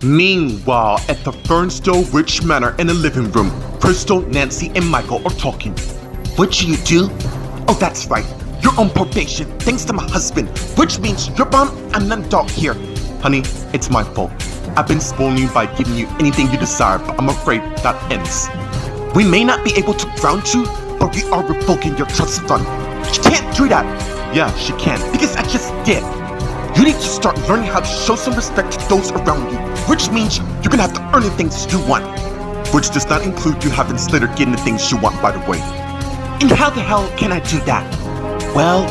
Meanwhile, at the Fernsdale Ridge Manor in the living room, Crystal, Nancy, and Michael are talking. What'd you do? Oh, that's right. You're on probation, thanks to my husband, which means you're bound I'm an adult here. Honey, it's my fault. I've been spoiling you by giving you anything you desire, but I'm afraid that ends. We may not be able to ground you, but we are revoking your trust fund. She can't do that. Yeah, she can, because I just did. You need to start learning how to show some respect to those around you, which means you're gonna have to earn the things you want. Which does not include you having Slater getting the things you want, by the way. And how the hell can I do that? Well,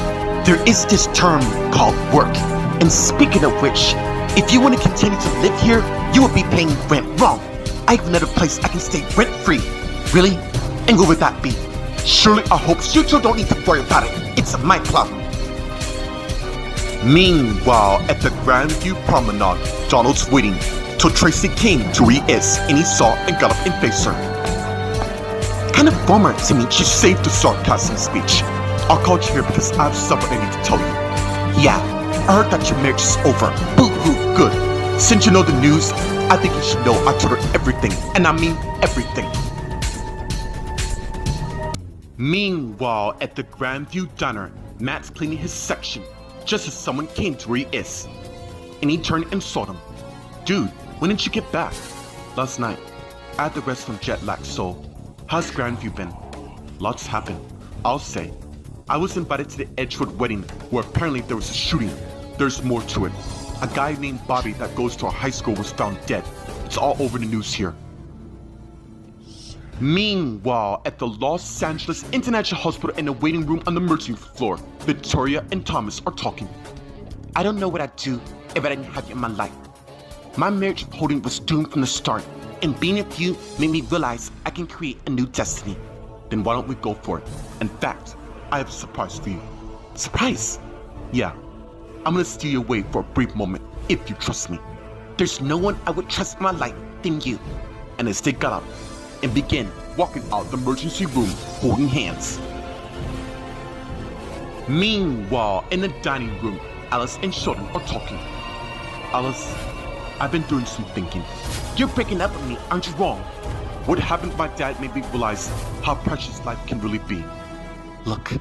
there is this term called work. And speaking of which, if you want to continue to live here, you will be paying rent. Wrong. I have another place I can stay rent-free. Really? And where would that be? Surely I hope you two don't need to worry about it. It's my problem. Meanwhile, at the Grandview Promenade, Donald's waiting till Tracy came to where he is, and he saw and got up and faced her. Kind of bummer to me. She saved the sarcasm speech. I'll call you here because I have something I need to tell you. Yeah, I heard that your marriage is over. Boo-hoo, good. Since you know the news, I think you should know I told her everything, and I mean everything. Meanwhile, at the Grandview Diner, Matt's cleaning his section, just as someone came to where he is. And he turned and saw them. Dude, when did you get back? Last night. I had the rest from jet lag, so how's Grandview been? Lots happened. I'll say. I was invited to the Edgewood wedding, where apparently there was a shooting. There's more to it. A guy named Bobby that goes to our high school was found dead. It's all over the news here. Meanwhile, at the Los Angeles International Hospital in the waiting room on the emergency floor, Victoria and Thomas are talking. I don't know what I'd do if I didn't have you in my life. My marriage with Holden was doomed from the start, and being with you made me realize I can create a new destiny. Then why don't we go for it? In fact, I have a surprise for you. Surprise? Yeah. I'm gonna steal you away for a brief moment, if you trust me. There's no one I would trust in my life than you. And as they got up and began walking out the emergency room, holding hands. Meanwhile, in the dining room, Alice and Sheldon are talking. Alice, I've been doing some thinking. You're breaking up with me, aren't you? Wrong. What happened to my dad made me realize how precious life can really be. Look,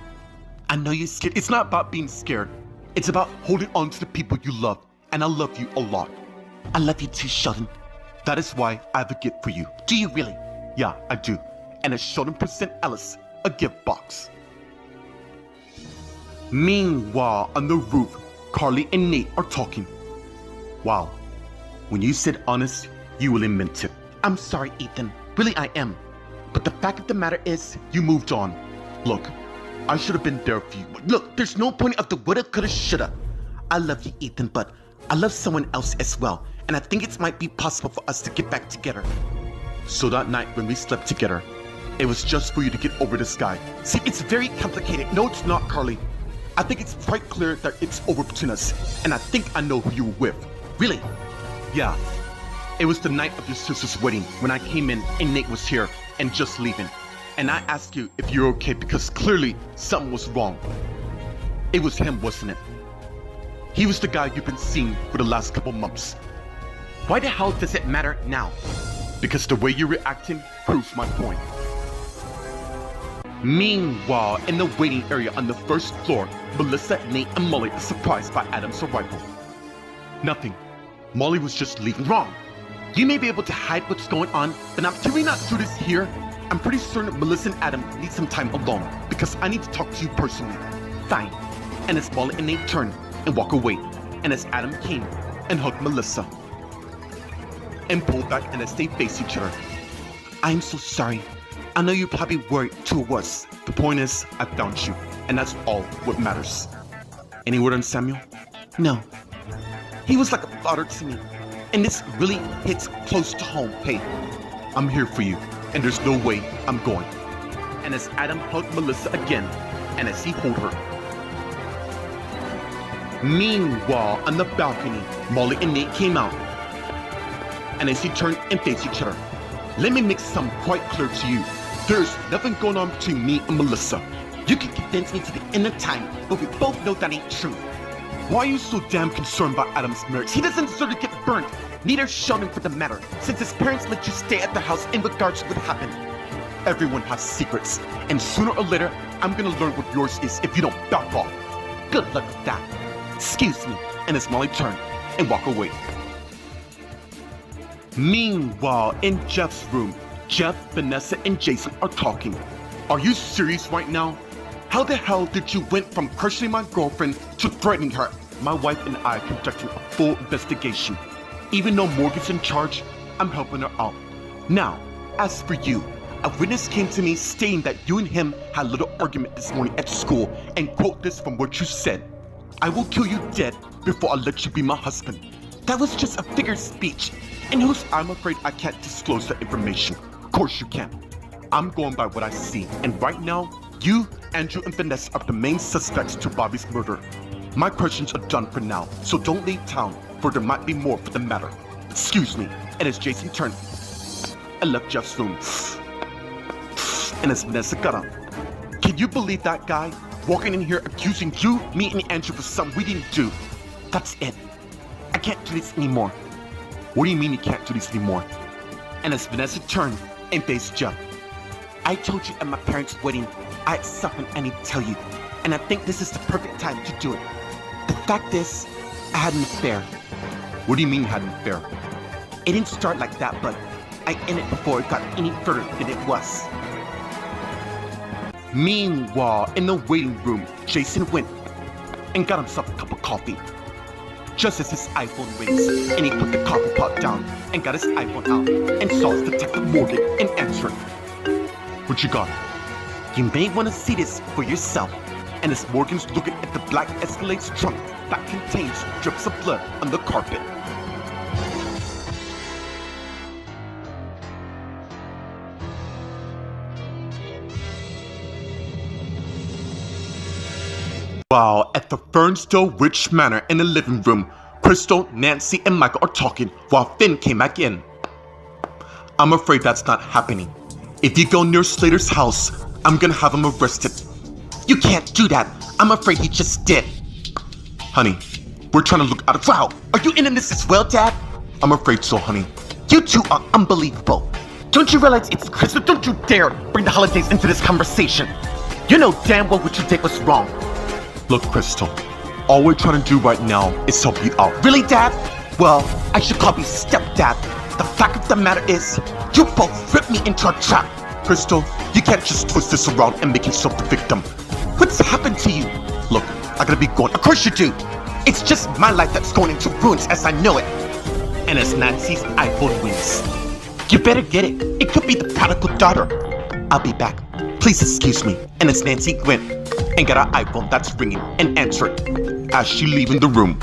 I know you're scared. It's not about being scared. It's about holding on to the people you love, and I love you a lot. I love you too, Sheldon. That is why I have a gift for you. Do you really? Yeah, I do. And as Sheldon present Alice a gift box. Meanwhile, on the roof, Carly and Nate are talking. Wow. When you said honest, you really meant it. I'm sorry, Ethan. Really, I am. But the fact of the matter is, you moved on. Look, I should have been there for you. Look, there's no point of the woulda, coulda, shoulda. I love you, Ethan, but I love someone else as well. And I think it might be possible for us to get back together. So that night when we slept together, it was just for you to get over this guy. See, it's very complicated. No, it's not, Carly. I think it's quite clear that it's over between us. And I think I know who you were with. Really? Yeah. It was the night of your sister's wedding when I came in and Nate was here and just leaving. And I asked you if you're okay because clearly something was wrong. It was him, wasn't it? He was the guy you've been seeing for the last couple months. Why the hell does it matter now? Because the way you're reacting proves my point. Meanwhile, in the waiting area on the first floor, Melissa, Nate, and Molly are surprised by Adam's arrival. Nothing. Molly was just leaving. Wrong. You may be able to hide what's going on, but can we not do this here? I'm pretty certain Melissa and Adam need some time alone because I need to talk to you personally. Fine. And as Molly and Nate turned and walked away, and as Adam came and hugged Melissa and pulled back, and as they faced each other. I'm so sorry. I know you're probably worried too of us. The point is, I found you, and that's all what matters. Any word on Samuel? No. He was like a father to me, and this really hits close to home. Hey, I'm here for you, and there's no way I'm going. And as Adam hugged Melissa again, and as he held her. Meanwhile, on the balcony, Molly and Nate came out. And as he turned and faced each other, let me make something quite clear to you. There's nothing going on between me and Melissa. You can convince me to the end of time, but we both know that ain't true. Why are you so damn concerned about Adam's marriage? He doesn't deserve to get burnt. Neither Sheldon for the matter, since his parents let you stay at the house in regards to what happened. Everyone has secrets, and sooner or later, I'm gonna learn what yours is if you don't back off. Good luck with that. Excuse me, and it's Molly turn and walk away. Meanwhile, in Jeff's room, Jeff, Vanessa, and Jason are talking. Are you serious right now? How the hell did you went from questioning my girlfriend to threatening her? My wife and I are conducting a full investigation. Even though Morgan's in charge, I'm helping her out. Now, as for you, a witness came to me stating that you and him had a little argument this morning at school, and quote this from what you said. I will kill you dead before I let you be my husband. That was just a figure of speech, and I'm afraid I can't disclose that information. Of course you can't. I'm going by what I see, and right now, you, Andrew, and Vanessa are the main suspects to Bobby's murder. My questions are done for now, so don't leave town, for there might be more for the matter. Excuse me, and it's Jason's turn. I left Jeff's room, and it's Vanessa got up. Can you believe that guy walking in here accusing you, me, and Andrew for something we didn't do? That's it. I can't do this anymore. What do you mean you can't do this anymore? And it's Vanessa's turn and face Jeff. I told you at my parents' wedding, I had something I need to tell you, and I think this is the perfect time to do it. The fact is, I had an affair. What do you mean you had an affair? It didn't start like that, but I ended before it got any further than it was. Meanwhile, in the waiting room, Jason went and got himself a cup of coffee. Just as his iPhone rings, and he put the coffee pot down and got his iPhone out and saw his Detective Morgan and answered. What you got? You may want to see this for yourself. And as Morgan's looking at the black Escalade's trunk that contains drips of blood on the carpet. While at the Fernsdale Witch Manor in the living room, Crystal, Nancy, and Michael are talking while Finn came back in. I'm afraid that's not happening. If you go near Slater's house, I'm gonna have him arrested. You can't do that. I'm afraid he just did. Honey, we're trying to look out of— Wow, are you in this as well, Dad? I'm afraid so, honey. You two are unbelievable. Don't you realize it's Christmas? Don't you dare bring the holidays into this conversation. You know damn well what you did was wrong. Look, Crystal, all we're trying to do right now is help you out. Really, Dad? Well, I should call you stepdad. The fact of the matter is, you both ripped me into a trap. Crystal, you can't just twist this around and make yourself the victim. What's happened to you? Look, I gotta be going. Of course you do. It's just my life that's going into ruins as I know it. And as Nancy's iPhone rings, you better get it. It could be the prodigal daughter. I'll be back. Please excuse me. And as Nancy went and got her iPhone that's ringing and answered as she leaving the room.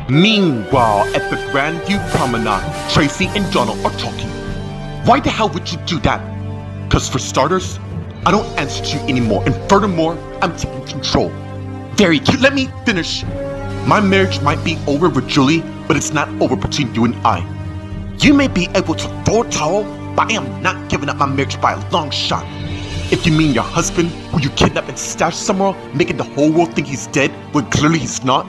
Meanwhile, at the Grandview Promenade, Tracy and Donald are talking. Why the hell would you do that? Cause for starters, I don't answer to you anymore, and furthermore, I'm taking control. Very cute. Let me finish. My marriage might be over with Julie, but it's not over between you and I. You may be able to throw a towel, but I am not giving up my marriage by a long shot. If you mean your husband, who you kidnapped and stashed somewhere, making the whole world think he's dead when clearly he's not?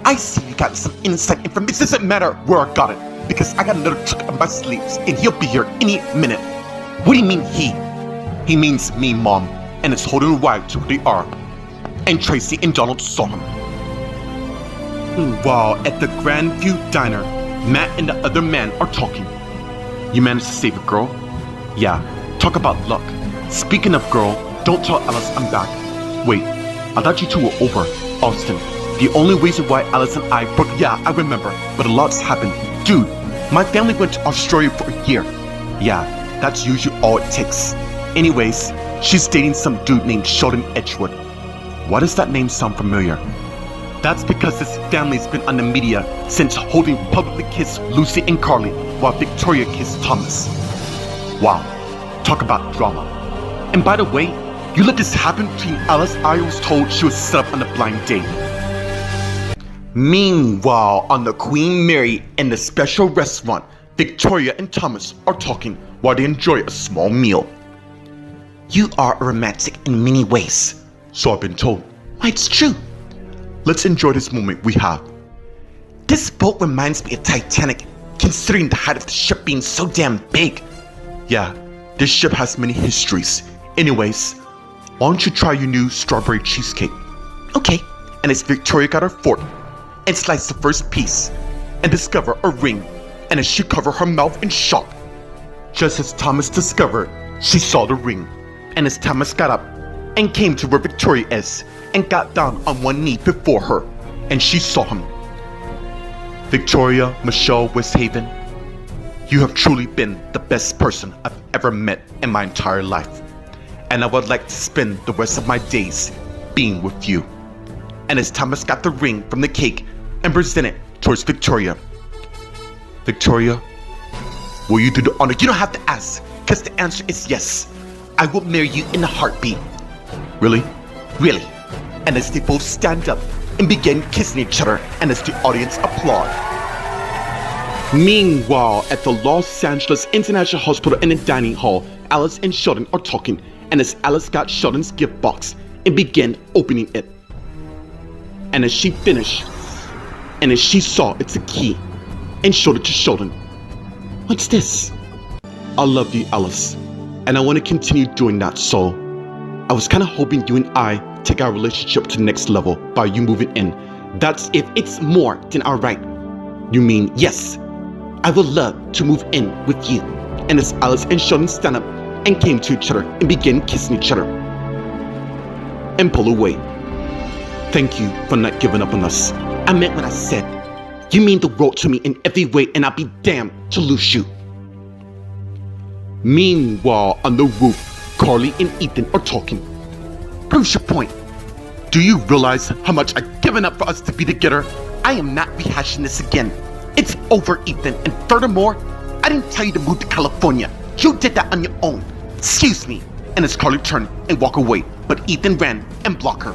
I see you got some inside information. It doesn't matter where I got it, because I got another trick up my sleeves, and he'll be here any minute. What do you mean he? He means me, Mom, and is holding a ride to where they are. And Tracy and Donald saw him. While at the Grandview Diner, Matt and the other man are talking. You managed to save a girl? Yeah, talk about luck. Speaking of girl, don't tell Alice I'm back. Wait, I thought you two were over. Austin, the only reason why Alice and I broke— Yeah, I remember, but a lot's happened. Dude, my family went to Australia for a year. Yeah, that's usually all it takes. Anyways, she's dating some dude named Sheldon Edgewood. Why does that name sound familiar? That's because his family's been on the media since Holding publicly kissed Lucy and Carly while Victoria kissed Thomas. Wow, talk about drama. And by the way, you let this happen between Alice. I was told she was set up on a blind date. Meanwhile, on the Queen Mary in the special restaurant, Victoria and Thomas are talking while they enjoy a small meal. You are a romantic in many ways. So I've been told. Why, it's true. Let's enjoy this moment we have. This boat reminds me of Titanic, considering the height of the ship being so damn big. Yeah, this ship has many histories. Anyways, why don't you try your new strawberry cheesecake? Okay. And as Victoria got her fork and sliced the first piece and discovered a ring, and as she covered her mouth in shock, just as Thomas discovered, she saw the ring. And as Thomas got up and came to where Victoria is and got down on one knee before her, and she saw him. Victoria Michelle Westhaven, you have truly been the best person I've ever met in my entire life. And I would like to spend the rest of my days being with you. And as Thomas got the ring from the cake and presented towards Victoria, Victoria, will you do the honor? You don't have to ask, because the answer is yes. I will marry you in a heartbeat. Really? Really. And as they both stand up and begin kissing each other, and as the audience applaud. Meanwhile, at the Los Angeles International Hospital in the dining hall, Alice and Sheldon are talking, and as Alice got Sheldon's gift box and began opening it. And as she finished, and as she saw it's a key, and showed it to Sheldon. What's this? I love you, Alice, and I want to continue doing that, so I was kind of hoping you and I take our relationship to the next level by you moving in. That's If it's more than alright. you mean Yes, I would love to move in with you. and as Alice and Sheldon stand up and came to each other and began kissing each other and pull away. Thank you for not giving up on us. I meant what I said. You mean the world to me in every way, and I'll be damned to lose you. Meanwhile, on the roof, Carly and Ethan are talking. Proves your point. Do you realize how much I've given up for us to be together? I am not rehashing this again. It's over, Ethan, and furthermore, I didn't tell you to move to California. You did that on your own. Excuse me. And as Carly turned and walked away, But Ethan ran and blocked her.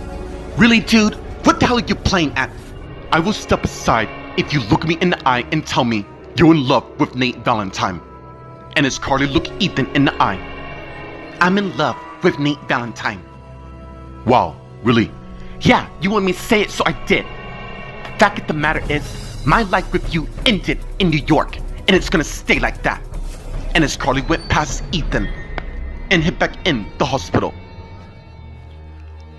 Really, dude? What the hell are you playing at? I will step aside if you look me in the eye and tell me you're in love with Nate Valentine. And as Carly looked Ethan in the eye, I'm in love with Nate Valentine. wow, really? Yeah, you want me to say it, so I did. Fact of the matter is, my life with you ended in New York, and it's gonna stay like that. And as Carly went past Ethan and hid back in the hospital.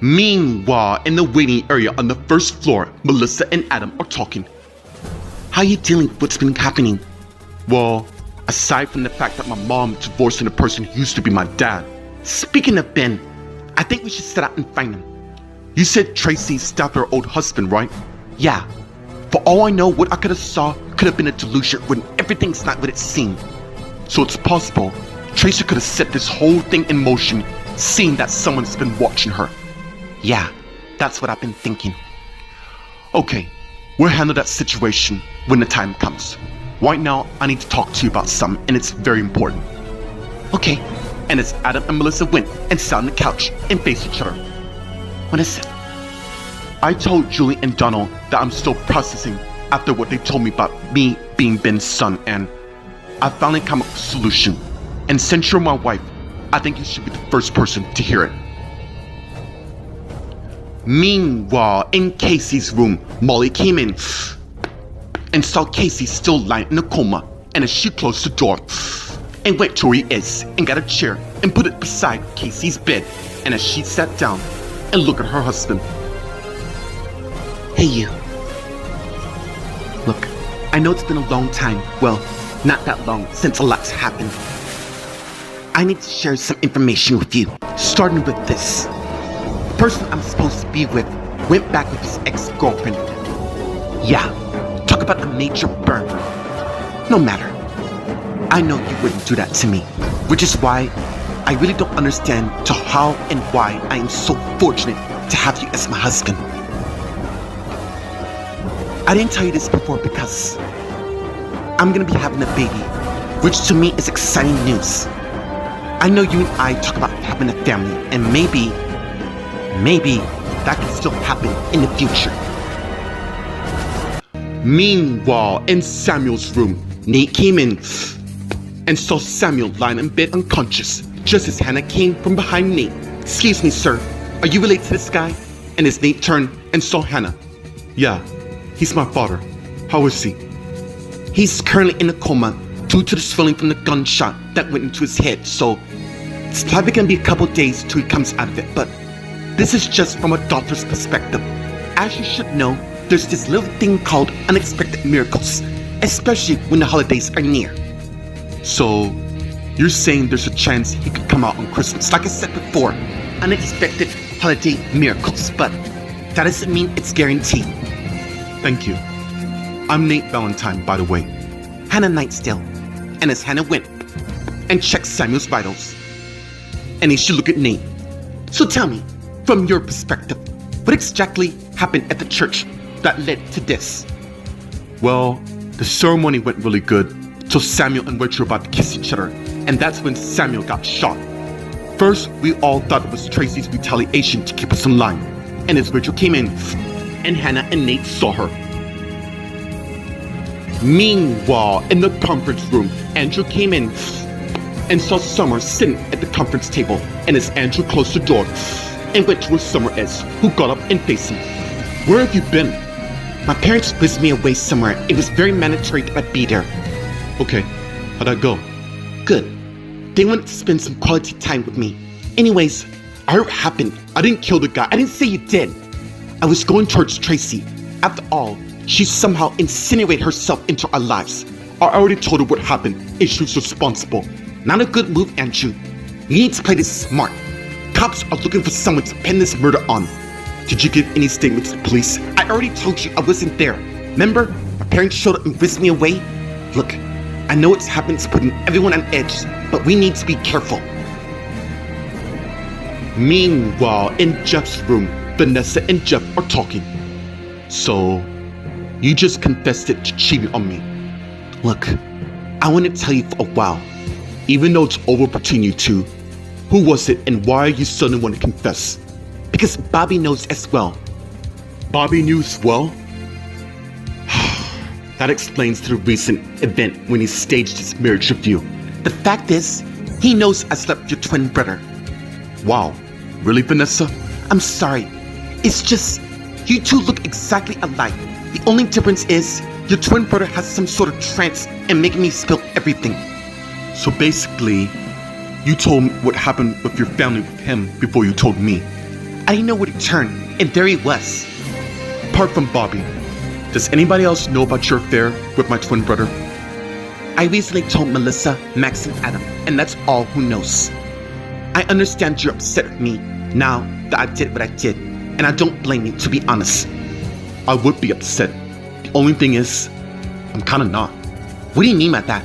Meanwhile, in the waiting area on the first floor, Melissa and Adam are talking. How are you dealing with what's been happening? Well, aside from the fact that my mom divorced the person who used to be my dad. Speaking of Ben, I think we should set out and find him. You said Tracy stabbed her old husband, right? Yeah. For all I know, what I could have saw could have been a delusion when everything's not what it seemed. So it's possible Tracy could have set this whole thing in motion, seeing that someone's been watching her. Yeah, that's what I've been thinking. Okay, we'll handle that situation when the time comes. Right now, I need to talk to you about something, and it's very important. Okay. And as Adam and Melissa went and sat on the couch and faced each other, What is it? I told Julie and Donald that I'm still processing after what they told me about me being Ben's son, and I finally come up with a solution. And since you're my wife, I think you should be the first person to hear it. Meanwhile, in Casey's room, Molly came in and saw Casey still lying in a coma, and as she closed the door and went to where he is and got a chair and put it beside Casey's bed, and as she sat down and looked at her husband. Hey, you. Look, I know it's been a long time. Well, not that long, since a lot's happened. I need to share some information with you, starting with this. The person I'm supposed to be with went back with his ex-girlfriend. Yeah, talk about a major burn. No matter. I know you wouldn't do that to me, which is why I really don't understand to how and why I am so fortunate to have you as my husband. I didn't tell you this before because I'm gonna be having a baby, which to me is exciting news. I know you and I talk about having a family, and maybe that can still happen in the future. Meanwhile, in Samuel's room, Nate came in and saw Samuel lying in bed unconscious, just as Hannah came from behind Nate. Excuse me, sir. Are you related to this guy? And as Nate turned and saw Hannah, yeah, he's my father. How is he? He's currently in a coma due to the swelling from the gunshot that went into his head, so it's probably gonna be a couple days till he comes out of it, but this is just from a doctor's perspective. As you should know, there's this little thing called unexpected miracles, especially when the holidays are near. So, you're saying there's a chance he could come out on Christmas? Like I said before, unexpected holiday miracles, but that doesn't mean it's guaranteed. Thank you. I'm Nate Valentine, by the way. Hannah Nightstill. And as Hannah went and checked Samuel's vitals, and he should look at Nate. So tell me, from your perspective, what exactly happened at the church that led to this? Well, the ceremony went really good till Samuel and Rachel were about to kiss each other, and that's when Samuel got shot. First, we all thought it was Tracy's retaliation to keep us in line, and as Rachel came in, and Hannah and Nate saw her. Meanwhile, in the conference room, Andrew came in and saw Summer sitting at the conference table, and as Andrew closed the door and went to where Summer is, who got up and faced him. Where have you been? My parents whisked me away somewhere. It was very mandatory that I be there. Okay, how'd that go? Good. They wanted to spend some quality time with me. Anyways, I heard what happened. I didn't kill the guy. I didn't say you did. I was going towards Tracy. After all, she somehow insinuated herself into our lives. I already told her what happened, and she was responsible. Not a good move, Andrew. You need to play this smart. Cops are looking for someone to pin this murder on. Did you give any statement to the police? I already told you I wasn't there. Remember? My parents showed up and whisked me away. Look, I know it's happened to putting everyone on edge, but we need to be careful. Meanwhile, in Jeff's room, Vanessa and Jeff are talking. So, you just confessed it to cheating on me. Look, I want to tell you for a while. Even though it's over between you two, who was it and why are you suddenly want to confess? Because Bobby knows as well. Bobby knew as well? That explains the recent event when he staged his marriage with you. The fact is, he knows I slept with your twin brother. Wow, really, Vanessa? I'm sorry. It's just, you two look exactly alike. The only difference is, your twin brother has some sort of trance and making me spill everything. So basically, you told me what happened with your family with him before you told me. I didn't know where to turn, and there he was. Apart from Bobby, does anybody else know about your affair with my twin brother? I recently told Melissa, Max, and Adam, and that's all who knows. I understand you're upset with me now that I did what I did, and I don't blame you, to be honest. I would be upset. The only thing is, I'm kinda not. What do you mean by that?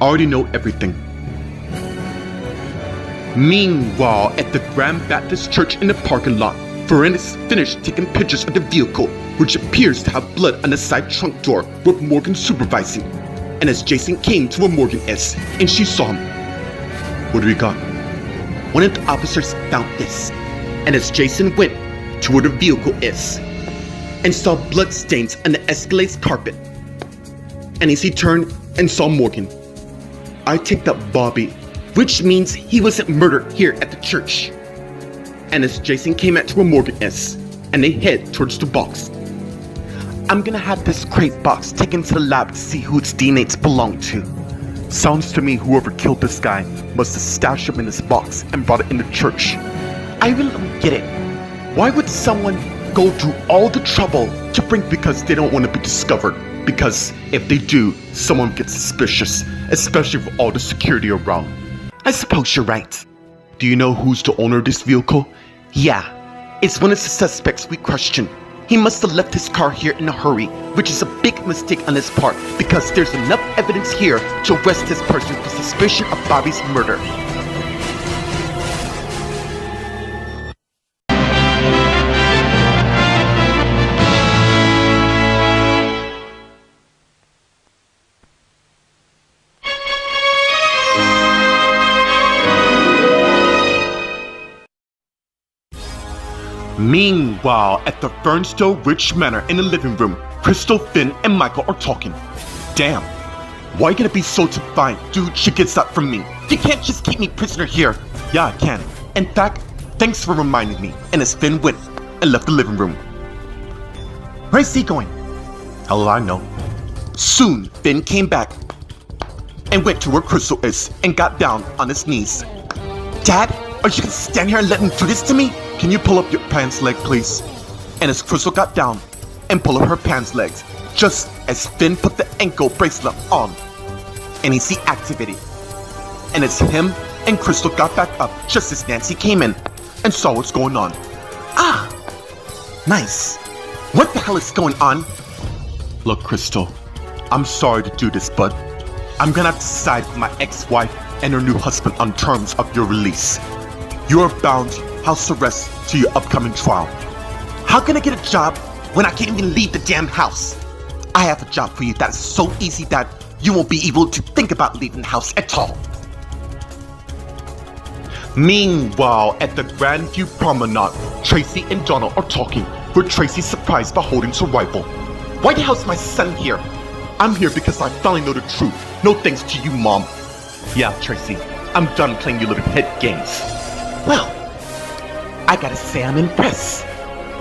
I already know everything. Meanwhile, at the Grand Baptist Church in the parking lot, forensics finished taking pictures of the vehicle, which appears to have blood on the side trunk door with Morgan supervising. And as Jason came to where Morgan is, and she saw him. What do we got? One of the officers found this, and as Jason went to where the vehicle is, and saw blood stains on the Escalade's carpet, and as he turned and saw Morgan, I take that Bobby, which means he wasn't murdered here at the church. And as Jason came at to where Morgan is, and they head towards the box. I'm gonna have this crate box taken to the lab to see who its DNAs belong to. Sounds to me whoever killed this guy must have stashed him in this box and brought it in the church. I really don't get it. Why would someone go through all the trouble to bring because they don't want to be discovered? Because if they do, someone gets suspicious, especially with all the security around. I suppose you're right. Do you know who's the owner of this vehicle? Yeah, it's one of the suspects we questioned. He must have left his car here in a hurry, which is a big mistake on his part because there's enough evidence here to arrest this person for suspicion of Bobby's murder. Meanwhile, at the Fernsdale Ridge Manor in the living room, Crystal, Finn, and Michael are talking. Damn, why you gonna be so defiant? Dude, she gets that from me. You can't just keep me prisoner here. Yeah, I can. In fact, thanks for reminding me. And as Finn went and left the living room. Where's he going? Hell, I know. Soon, Ben came back and went to where Crystal is and got down on his knees. Dad, are you gonna stand here and let him do this to me? Can you pull up your pants leg, please? And as Crystal got down and pulled up her pants legs, just as Finn put the ankle bracelet on, and he activated. And as him and Crystal got back up just as Nancy came in and saw what's going on. Ah! Nice. What the hell is going on? Look, Crystal, I'm sorry to do this, but I'm gonna have to side with my ex-wife and her new husband on terms of your release. You are bound house arrest to your upcoming trial. How can I get a job when I can't even leave the damn house? I have a job for you that is so easy that you won't be able to think about leaving the house at all. Meanwhile, at the Grandview Promenade, Tracy and Donald are talking, where Tracy's surprised by Holden's arrival. Why the hell's my son here? I'm here because I finally know the truth. No thanks to you, Mom. Yeah, Tracy, I'm done playing your little head games. Well, I gotta say I'm impressed.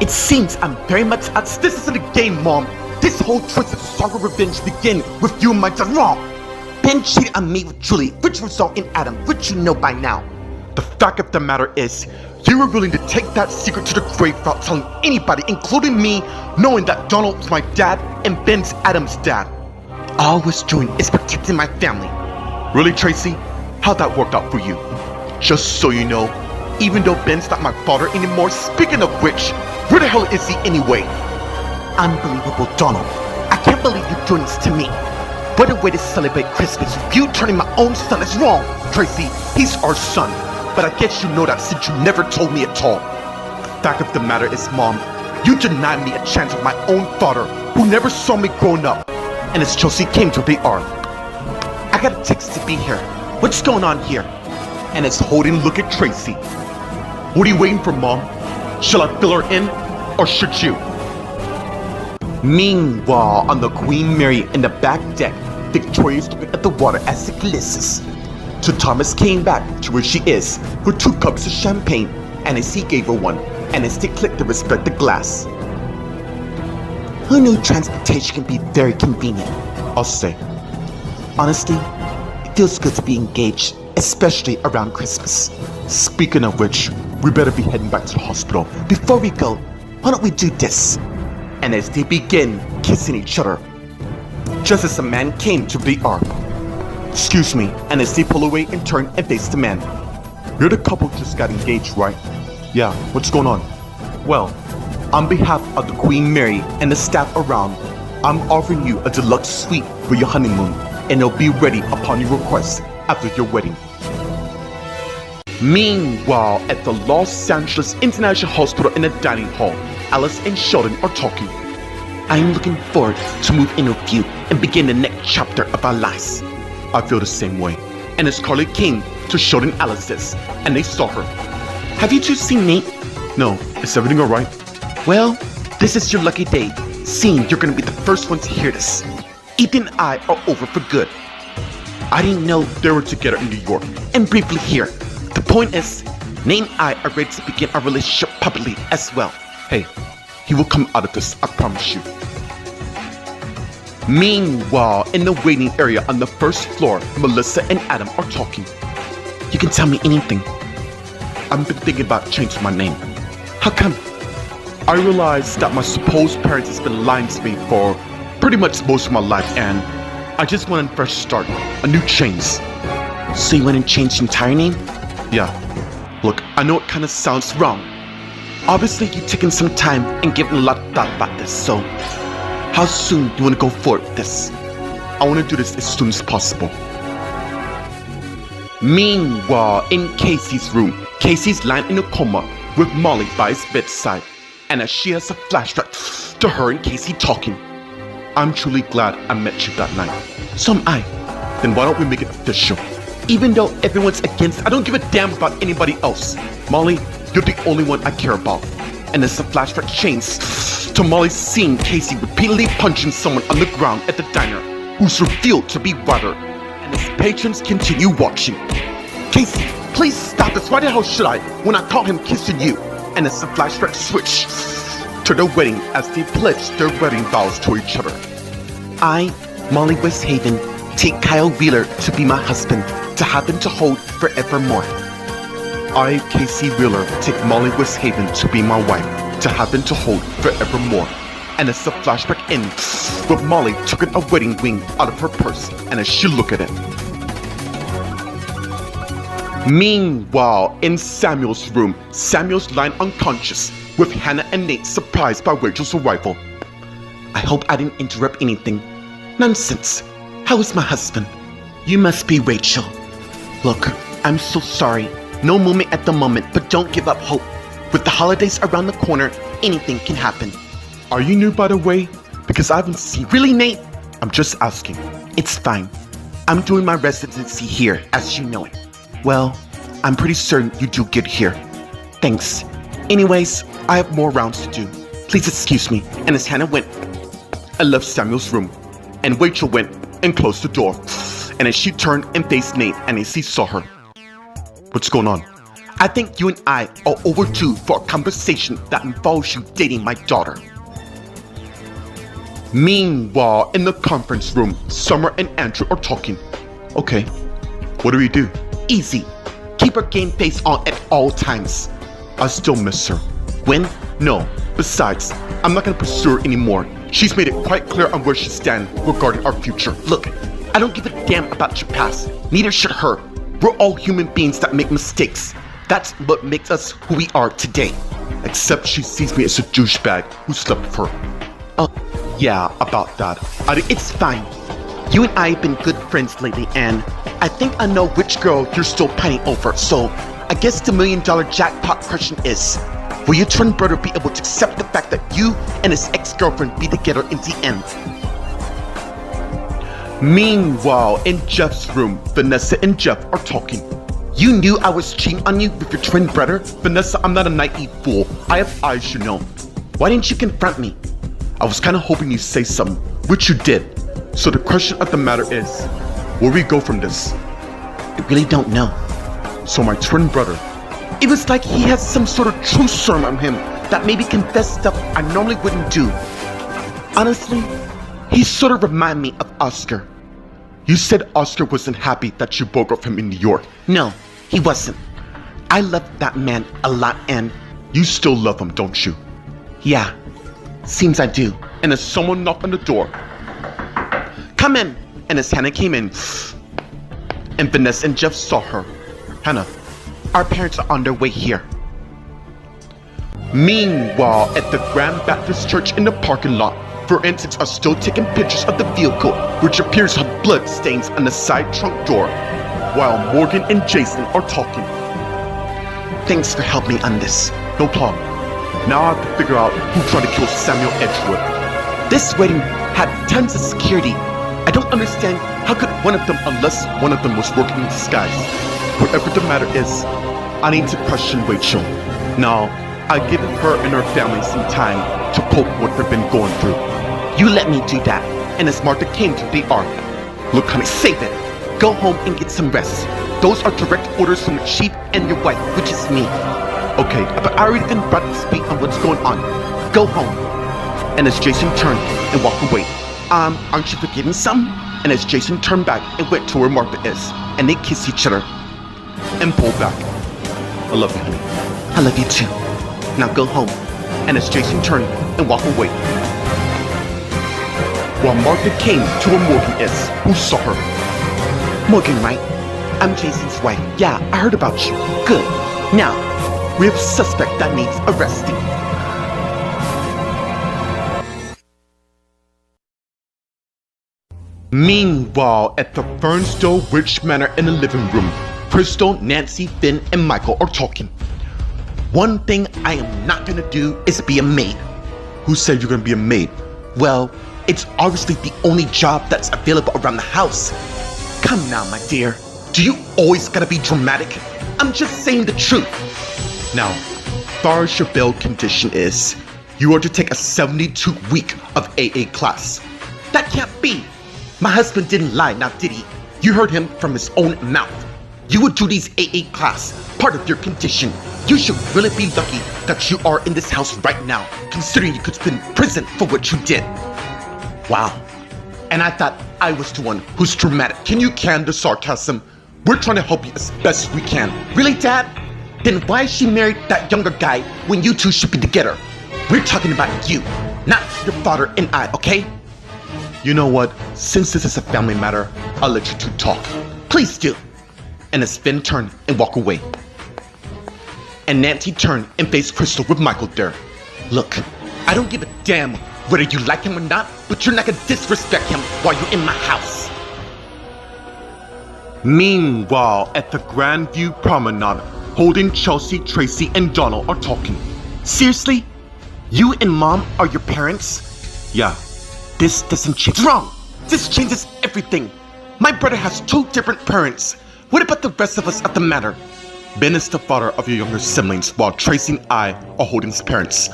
It seems I'm very much at this isn't a game, Mom. This whole twisted saga revenge begin with you and my dad wrong. Ben cheated on me with Julie, which result in Adam, which you know by now. The fact of the matter is, you were willing to take that secret to the grave without telling anybody, including me, knowing that Donald was my dad and Ben's Adam's dad. All I was doing is protecting my family. Really, Tracy? How'd that work out for you? Just so you know, even though Ben's not my father anymore, speaking of which, where the hell is he anyway? Unbelievable, Donald. I can't believe you're doing this to me. What a way to celebrate Christmas with you turning my own son is wrong. Tracy, he's our son. But I guess you know that since you never told me at all. The fact of the matter is, Mom, you denied me a chance with my own father, who never saw me growing up. And as Chelsea came to the arm, I got a text to be here. What's going on here? And as Holden looked at Tracy, what are you waiting for, Mom? Shall I fill her in, or should you? Meanwhile, on the Queen Mary in the back deck, Victoria's looking at the water as it glistens. So Thomas came back to where she is with 2 cups of champagne, and as he gave her one, and as they clicked to respect the glass. Who knew transportation can be very convenient? I'll say. Honestly, it feels good to be engaged, especially around Christmas. Speaking of which, we better be heading back to the hospital. Before we go, why don't we do this? And as they begin kissing each other, just as a man came to the arm. Excuse me, and as they pull away and turn and face the man. You're the couple who just got engaged, right? Yeah, what's going on? Well, on behalf of the Queen Mary and the staff around, I'm offering you a deluxe suite for your honeymoon, and it'll be ready upon your request after your wedding. Meanwhile, at the Los Angeles International Hospital in the dining hall, Alice and Sheldon are talking. I'm looking forward to move in with you and begin the next chapter of our lives. I feel the same way. And as Carly came to Sheldon and Alice's, and they saw her. Have you two seen Nate? No, is everything alright? Well, this is your lucky day, seeing you're gonna be the first one to hear this. Ethan and I are over for good. I didn't know they were together in New York, and briefly here. The point is, Nate and I are ready to begin our relationship publicly as well. Hey, he will come out of this, I promise you. Meanwhile, in the waiting area on the first floor, Melissa and Adam are talking. You can tell me anything. I've been thinking about changing my name. How come? I realized that my supposed parents has been lying to me for pretty much most of my life, and I just want a fresh start, a new change. So you want to change your entire name? Yeah. Look, I know it kind of sounds wrong. Obviously, you've taken some time and given a lot of thought about this, so how soon do you want to go forward with this? I want to do this as soon as possible. Meanwhile, in Casey's room, Casey's lying in a coma with Molly by his bedside, and as she has a flashback to her and Casey talking. I'm truly glad I met you that night. So am I. Then why don't we make it official? Even though everyone's against, I don't give a damn about anybody else. Molly, you're the only one I care about. And as the flashback changes to Molly seeing Casey repeatedly punching someone on the ground at the diner, who's revealed to be Ryder, and as patrons continue watching. Casey, please stop this. Why the hell should I, when I caught him kissing you? And as the flashback switch to their wedding as they pledge their wedding vows to each other. I, Molly Westhaven, take Kyle Wheeler to be my husband, to have and to hold forevermore. I, Casey Wheeler, take Molly Westhaven to be my wife, to have and to hold forevermore. And as the flashback ends, with Molly taking a wedding ring out of her purse, and as she look at it. Meanwhile, in Samuel's room, Samuel's lying unconscious, with Hannah and Nate surprised by Rachel's arrival. I hope I didn't interrupt anything. Nonsense. How is my husband? You must be Rachel. Look, I'm so sorry. No moment at the moment, but don't give up hope. With the holidays around the corner, anything can happen. Are you new, by the way? Because I haven't seen... Really, Nate? I'm just asking. It's fine. I'm doing my residency here, as you know it. Well, I'm pretty certain you do good here. Thanks. Anyways, I have more rounds to do. Please excuse me. And as Hannah went, I left Samuel's room, and Rachel went and closed the door. And as she turned and faced Nate, and as he saw her. What's going on? I think you and I are overdue for a conversation that involves you dating my daughter. Meanwhile, in the conference room, Summer and Andrew are talking. Okay, what do we do? Easy. Keep her game face on at all times. I still miss her. When? No. Besides, I'm not gonna pursue her anymore. She's made it quite clear on where she stands regarding our future. Look, I don't give a damn about your past. Neither should her. We're all human beings that make mistakes. That's what makes us who we are today. Except she sees me as a douchebag who slept with her. Oh, yeah, about that. It's fine. You and I have been good friends lately, and I think I know which girl you're still pining over, so I guess the $1 million jackpot question is, will your twin brother be able to accept the fact that you and his ex-girlfriend be together in the end? Meanwhile, in Jeff's room, Vanessa and Jeff are talking. You knew I was cheating on you with your twin brother? Vanessa, I'm not a naive fool. I have eyes, you know. Why didn't you confront me? I was kind of hoping you'd say something, which you did. So the question of the matter is, where we go from this? I really don't know. So my twin brother. It was like he has some sort of truth serum on him that made me confess stuff I normally wouldn't do. Honestly, he sort of reminded me of Oscar. You said Oscar wasn't happy that you broke off him in New York. No, he wasn't. I loved that man a lot, and... You still love him, don't you? Yeah, seems I do. And as someone knocked on the door, come in. And as Hannah came in, and Vanessa and Jeff saw her. Hannah, our parents are on their way here. Meanwhile, at the Grand Baptist Church in the parking lot, forensics are still taking pictures of the vehicle, which appears to have blood stains on the side trunk door, while Morgan and Jason are talking. Thanks for helping me on this. No problem. Now I have to figure out who tried to kill Samuel Edgewood. This wedding had tons of security. I don't understand how could one of them, unless one of them was working in disguise. Whatever the matter is, I need to question Rachel. Now, I've given her and her family some time to cope with what they've been going through. You let me do that. And as Martha came to the ark, look, honey, save it. Go home and get some rest. Those are direct orders from the chief and your wife, which is me. Okay, but I already been brought to speak on what's going on. Go home. And as Jason turned and walked away, aren't you forgetting something? And as Jason turned back and went to where Martha is, and they kissed each other and pulled back. I love you, honey. I love you too. Now go home. And as Jason turned and walked away, while Martha came to where Morgan is, who saw her. Morgan, right? I'm Jason's wife. Yeah, I heard about you. Good. Now, we have a suspect that needs arresting. Meanwhile, at the Fernsdale Ridge Manor in the living room, Crystal, Nancy, Finn, and Michael are talking. One thing I am not gonna do is be a maid. Who said you're gonna be a maid? Well, it's obviously the only job that's available around the house. Come now, my dear. Do you always gotta be dramatic? I'm just saying the truth. Now, far as your bail condition is, you are to take a 72-week of AA class. That can't be. My husband didn't lie, now did he? You heard him from his own mouth. You would do these AA class, part of your condition. You should really be lucky that you are in this house right now, considering you could spend in prison for what you did. Wow. And I thought I was the one who's dramatic. Can you can the sarcasm? We're trying to help you as best we can. Really, Dad? Then why is she married that younger guy when you two should be together? We're talking about you, not your father and I, okay? You know what? Since this is a family matter, I'll let you two talk. Please do. And as Finn turned and walked away. And Nancy turned and faced Crystal with Michael there. Look, I don't give a damn whether you like him or not, but you're not gonna disrespect him while you're in my house. Meanwhile, at the Grandview Promenade, Holden, Chelsea, Tracy, and Donald are talking. Seriously? You and Mom are your parents? Yeah. This doesn't change. Wrong! This changes everything. My brother has 2 different parents. What about the rest of us at the matter? Ben is the father of your younger siblings, while Tracy and I are Holden's parents.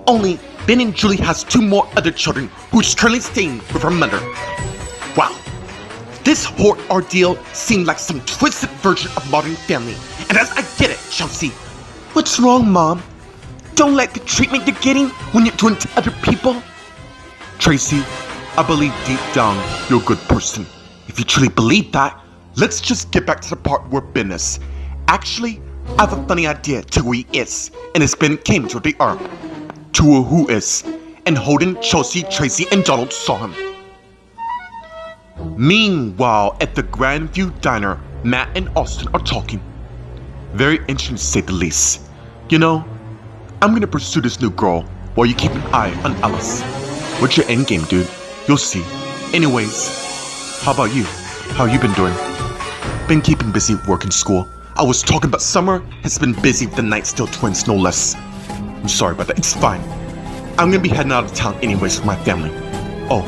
Only Ben and Julie has 2 more other children who's currently staying with her mother. Wow. This whole ordeal seemed like some twisted version of Modern Family. And as I get it, Chelsea. What's wrong, Mom? Don't like the treatment you're getting when you're doing to other people? Tracy, I believe deep down you're a good person. If you truly believe that, let's just get back to the part where Ben is. Actually, I have a funny idea to who he is, and it's Ben came to where they are. To who is, and Holden, Chelsea, Tracy, and Donald saw him. Meanwhile, at the Grandview Diner, Matt and Austin are talking. Very interesting to say the least. You know, I'm gonna pursue this new girl while you keep an eye on Alice. What's your endgame, dude? You'll see. Anyways, how about you? How you been doing? Been keeping busy with work and school. I was talking about Summer has been busy with the Nightstill twins, no less. I'm sorry about that. It's fine. I'm gonna be heading out of town anyways with my family. Oh,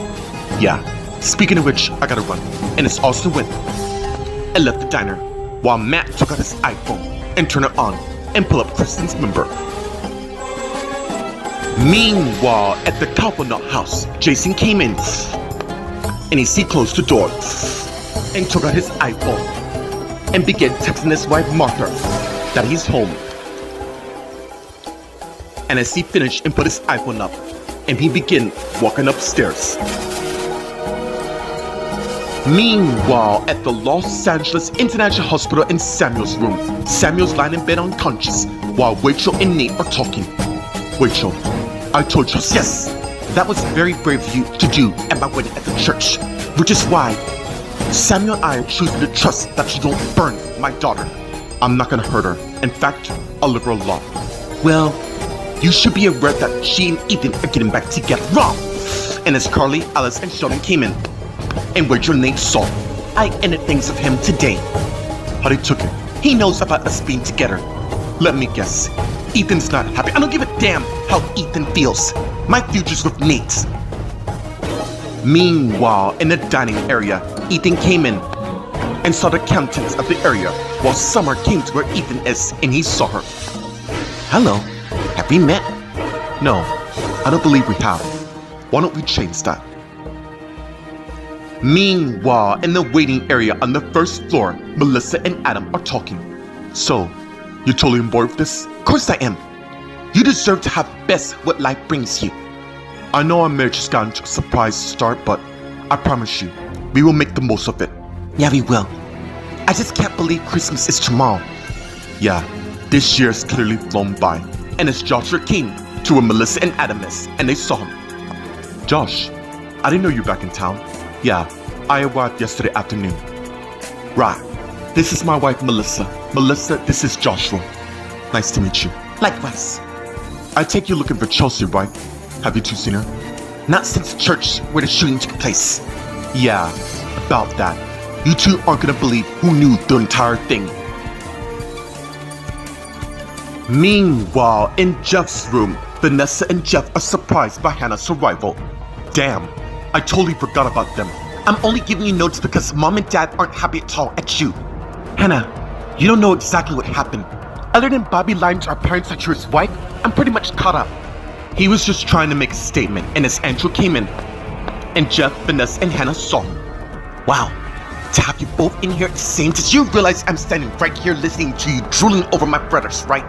yeah. Speaking of which, I gotta run. And it's Austin went and left the diner while Matt took out his iPhone and turned it on and pulled up Kristen's number. Meanwhile, at the Copperknot house, Jason came in and he closed the door and took out his iPhone and began texting his wife Martha that he's home. And as he finished and put his iPhone up, and he began walking upstairs. Meanwhile, at the Los Angeles International Hospital in Samuel's room, Samuel's lying in bed unconscious while Rachel and Nate are talking. Rachel, I told you, yes, that was very brave of you to do at my wedding at the church, which is why Samuel and I are choosing to trust that you don't burn my daughter. I'm not gonna hurt her. In fact, I'll live her alone. Well, you should be aware that she and Ethan are getting back together. Wrong! And as Carly, Alice, and Sheldon came in, and Rachel and Nate saw, I ended things with him today. How they took it. He knows about us being together. Let me guess. Ethan's not happy. I don't give a damn how Ethan feels. My future's with Nate. Meanwhile, in the dining area, Ethan came in and saw the contents of the area, while Summer came to where Ethan is and he saw her. Hello, have we met? No, I don't believe we have. Why don't we change that? Meanwhile, in the waiting area on the first floor, Melissa and Adam are talking. So, you're totally on board with this? Of course I am. You deserve to have best what life brings you. I know our marriage has gotten to a surprise start, but I promise you, we will make the most of it. Yeah, we will. I just can't believe Christmas is tomorrow. Yeah, this year has clearly flown by. And as Joshua came to where Melissa and Adam is, and they saw him. Josh, I didn't know you were back in town. Yeah, I arrived yesterday afternoon. Right, this is my wife Melissa. Melissa, this is Joshua. Nice to meet you. Likewise. I take you looking for Chelsea, right? Have you two seen her? Not since church where the shooting took place. Yeah, about that. You two aren't gonna believe who knew the entire thing. Meanwhile, in Jeff's room, Vanessa and Jeff are surprised by Hannah's arrival. Damn, I totally forgot about them. I'm only giving you notes because Mom and Dad aren't happy at all at you. Hannah, you don't know exactly what happened. Other than Bobby lying to our parents that you're his wife, I'm pretty much caught up. He was just trying to make a statement, and as Andrew came in, and Jeff, Vanessa, and Hannah saw him. Wow, to have you both in here at the same time, you realize I'm standing right here listening to you drooling over my brothers, right?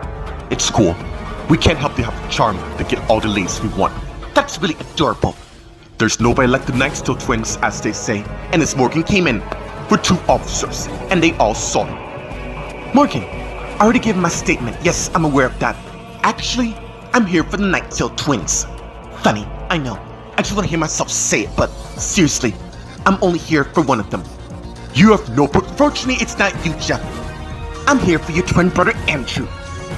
It's cool. We can't help you have the charm to get all the ladies we want. That's really adorable. There's nobody like the Nightstill twins, as they say, and as Morgan came in with 2 officers, and they all saw him. Morgan, I already gave my statement. Yes, I'm aware of that. Actually, I'm here for the Nightstill twins. Funny, I know. I just want to hear myself say it, but seriously, I'm only here for one of them. You have no proof. Fortunately, it's not you, Jeff. I'm here for your twin brother, Andrew.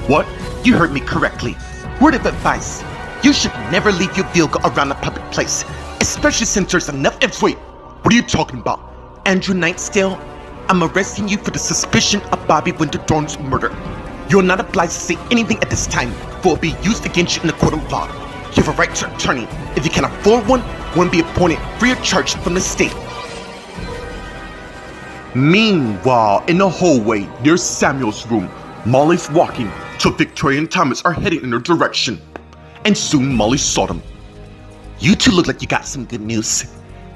What? You heard me correctly. Word of advice. You should never leave your vehicle around a public place, especially since there's enough Wait, what are you talking about? Andrew Nightstill, I'm arresting you for the suspicion of Bobby Winterthorn's murder. You're not obliged to say anything at this time, for it will be used against you in the court of law. You have a right to an attorney. If you can afford one be appointed free of charge from the state. Meanwhile, in the hallway near Samuel's room, Molly's walking till Victoria and Thomas are heading in her direction. And soon Molly saw them. You two look like you got some good news.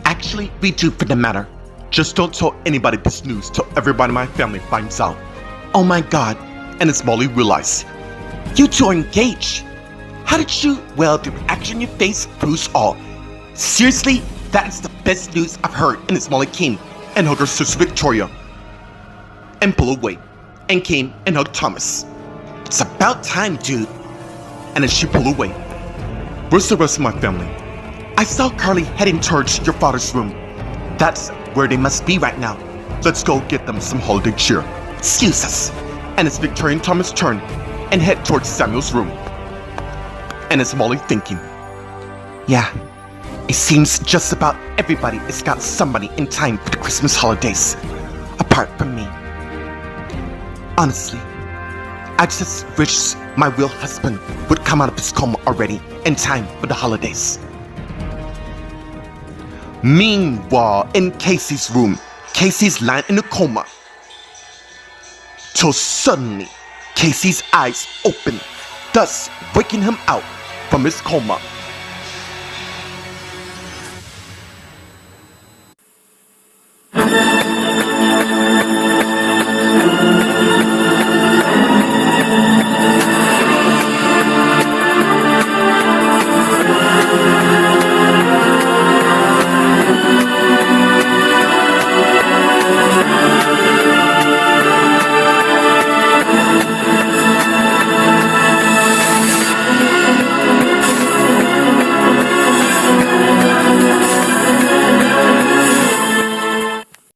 Actually, we do for the matter. Just don't tell anybody this news till everybody in my family finds out. Oh my god. And as Molly realized, you two are engaged. How did you? Well, the reaction on your face proves all. Seriously, that is the best news I've heard. And as Molly came and hugged her sister Victoria and pulled away and came and hugged Thomas. It's about time, dude. And as she pulled away, where's the rest of my family? I saw Carly heading towards your father's room. That's where they must be right now. Let's go get them some holiday cheer. Excuse us. And as Victoria and Thomas turn and head towards Samuel's room. And as Molly thinking, yeah, it seems just about everybody has got somebody in time for the Christmas holidays, apart from me. Honestly, I just wish my real husband would come out of his coma already in time for the holidays. Meanwhile, in Casey's room, Casey's lying in a coma. Till suddenly, Casey's eyes open, thus waking him out from his coma.